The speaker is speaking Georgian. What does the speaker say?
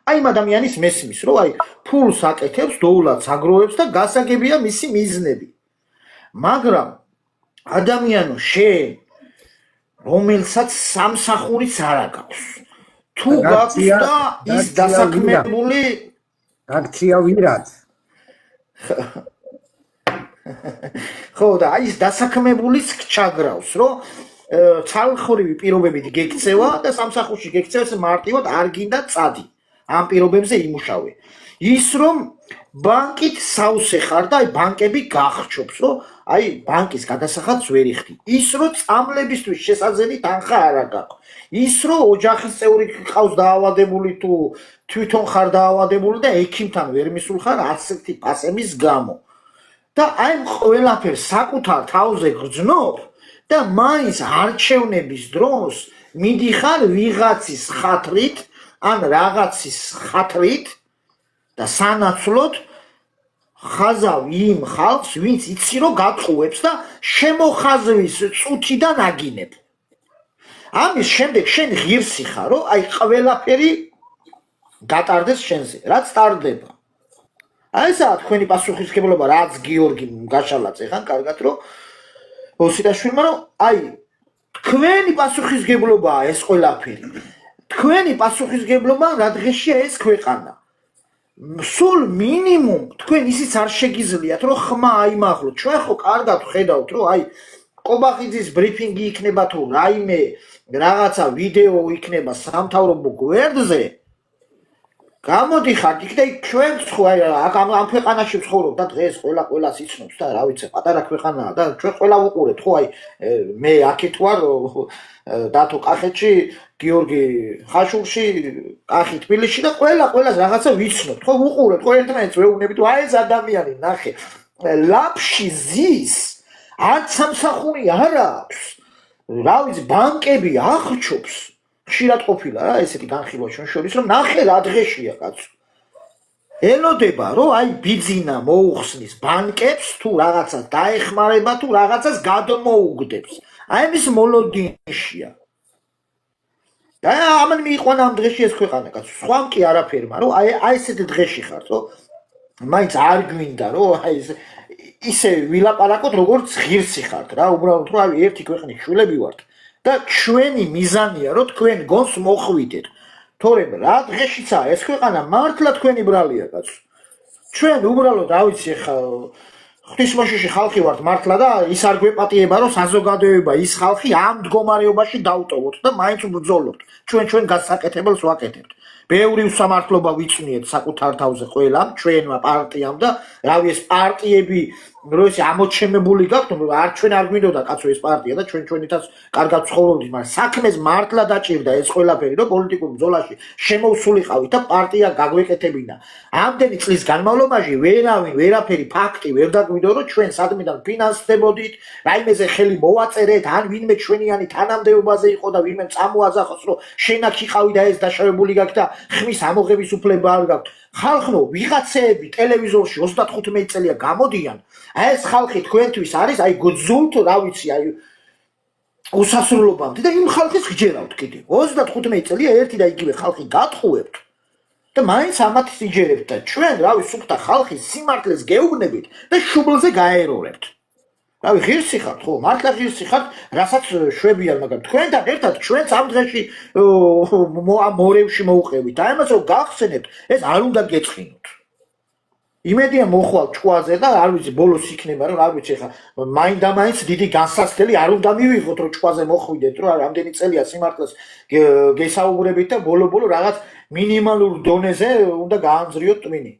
აი იმ ადამიანის მესმის, რომ აი ფულს აკეთებს, დოულადს აგროვებს და გასაგებია მისი მიზნები. მაგრამ ადამიანო შენ რომელსაც სამსახურიც არ აქვს. თუ გაქვს და ის დასაქმებული აქცია ვირად. ხო და აი ის დასაქმებულის ჩაგრავს, რომ ცალხრივი პირობებით გექცევა და სამსახურში გექცევს მარტივად არ გინდა წადი. ამ პირობებზე იმუშავე. ის რომ ბანკით სავსე ხარ და აი ბანკები გახრჩობს, რომ აი ბანკის გადასახადს ვერ იხდი. ის რომ წამლებისთვის შესაძლებელი თანხა არ აქვს. ის რომ ოჯახის წევრი ყავს დაავადებული თუ თვითონ ხარ დაავადებული და ექიმთან ვერ მისულ ხარ ასეთი პასების გამო. და აი ყველაფერს საკუთარ თავზე გრძნობ და მაინც არჩევნების დროს მიდიხარ ვიღაცის ხათრით ან რაღაცის ხათრით და სანაცვლოდ ხაზავ იმ ხალხს, ვინც იცი რომ გატყუებს და შემოხაზვის წუთიდან აგინებ. ამის შემდეგ შენ ღირსი ხარ, რომ აი ყველაფერი გატარდეს შენზე, რაც ტარდება. აი ესაა თქვენი პასუხისმგებლობა, რაც გიორგი გაშალაც ეხან კარგად რომ ოსიტაშვილმა რომ აი თქვენი პასუხისმგებლობაა ეს ყველაფერი. თქვენი პასუხისმგებლობა რა დღეშია ეს ქვეყანა. სულ მინიმუმ თქვენ ისიც არ შეგიძლიათ რომ ხმა აიმაღლოთ. ჩვენ ხო კარგად ხედავთ რომ აი კობახიძის ბრიფინგი იქნება თუ რაიმე რაღაცა ვიდეო იქნება სამთავრობო გვერდზე. გამოდიხართ იქ და ჩვენ ამ ქვეყანაში ვცხოვრობ და დღეს ყველას იცნობს და რა ვიცი პატარა ქვეყანაა და ჩვენ ყველა ვუყურებთ ხო აი მე აქეთ ვარ დათო კახეთში გიორგი ხაშურში კახი თბილისში და ყველას რაღაცა ვიცნობთ ხო ვუყურებთ ხო ერთმანეთს ვეუბნებით აი ეს ადამიანი ნახე ლაფში ზის არც სამსახური არ აქვს რა ვიცი ბანკები აღრჩობს ხშირად ყოფილა რა ესეთი განხილვა ჩვენ შორის რომ ნახე რა დღეშია კაცო ელოდება რომ აი ბიძინა მოუხსნის ბანკებს თუ რაღაცას დაეხმარება თუ რაღაცას გადმოუგდებს აი ეს მოლოდინშია და ამან მიიყვანა ამ დღეში ეს ქვეყანა კაცო სხვამ კი არაფერმა რომ აი ესეთ დღეში ხართ რომ მაინც არ გვინდა რომ აი ისე ვილაპარაკოთ როგორც ღირსი ხართ რა უბრალოდ რომ აი ერთი ქვეყნის შვილები ვართ და ჩვენი მიზანია რომ თქვენ გონს მოხვიდეთ თორემ რა დღეშიცაა ეს ქვეყანა მართლა თქვენი ბრალია კაცო ჩვენ უბრალოდ რა ვიცი ხა ღვთისმოშიში ხალხი ვართ მართლა და ის არ გვეპატიება რომ საზოგადოება ის ხალხი ამ მდგომარეობაში დავტოვოთ და მაინც ვბრძოლობთ ჩვენ გასაკეთებელს ვაკეთებთ ბევრი უსამართლობა ვიწვნიეთ საკუთარ თავზე ყველამ ჩვენმა პარტიამ და რავი ეს პარტიები რო ესე ამოჩემებული გაქვთ არ ჩვენ არ გვინდოდა კაცო ეს პარტია და ჩვენითაც კარგად ცხოვრობდით მაგრამ საქმეს მართლა დაჭირდა ეს ყველაფერი რომ პოლიტიკურ ბრძოლაში შემოვსულიყავით და პარტია გაგვეკეთებინა ამდენი წლის განმავლობაში ვერავინ ვერაფერი ფაქტი ვერ დაგვიდო რომ ჩვენ სადმიდან ფინანსდებოდით რაიმეზე ხელი მოვაწერეთ ან ვინმე ჩვენიანი თანამდებობაზე იყო და ვინმე წამოაძახოს რომ შენ აქ იყავი და ეს დაშავებული გაქვს და ხმის ამოღების უფლება არ გაქვს ხალხო ვიღაცეები ტელევიზორში 35 წელია გამოდიან აი ეს ხალხი თქვენთვის არის აი გძულთ რა ვიცი აი უსასრულობამდე და იმ ხალხის გჯერავთ კიდე 35 წელია ერთი და იგივე ხალხი გატყუებთ და მაინც ამათ სიჯერებთ და ჩვენ რავი სუფთა ხალხის სიმართლეს გეუბნებით და შუბლზე გაერორებთ რავი ღირსი ხართ ხო მართლა ღირსი ხართ რასაც შვებიან მაგრამ თქვენთან ერთად ჩვენც ამ დღეში მორევში მოუყევით და ამას რომ გახსენებთ ეს არ უნდა გეწყინოთ იმედია მოხვალ ჭკუაზე და არ ვიცი ბოლოს იქნება რომ არ ვიცი ხა მაინდა-მაინც დიდი განსაცდელი არ უნდა მივიღოთ რომ ჭკუაზე მოხვიდეთ რომ რამდენი წელია სიმართლეს გესაუბრებით და ბოლო-ბოლო რაღაც მინიმალურ დონეზე უნდა გაამძრიოთ ტვინი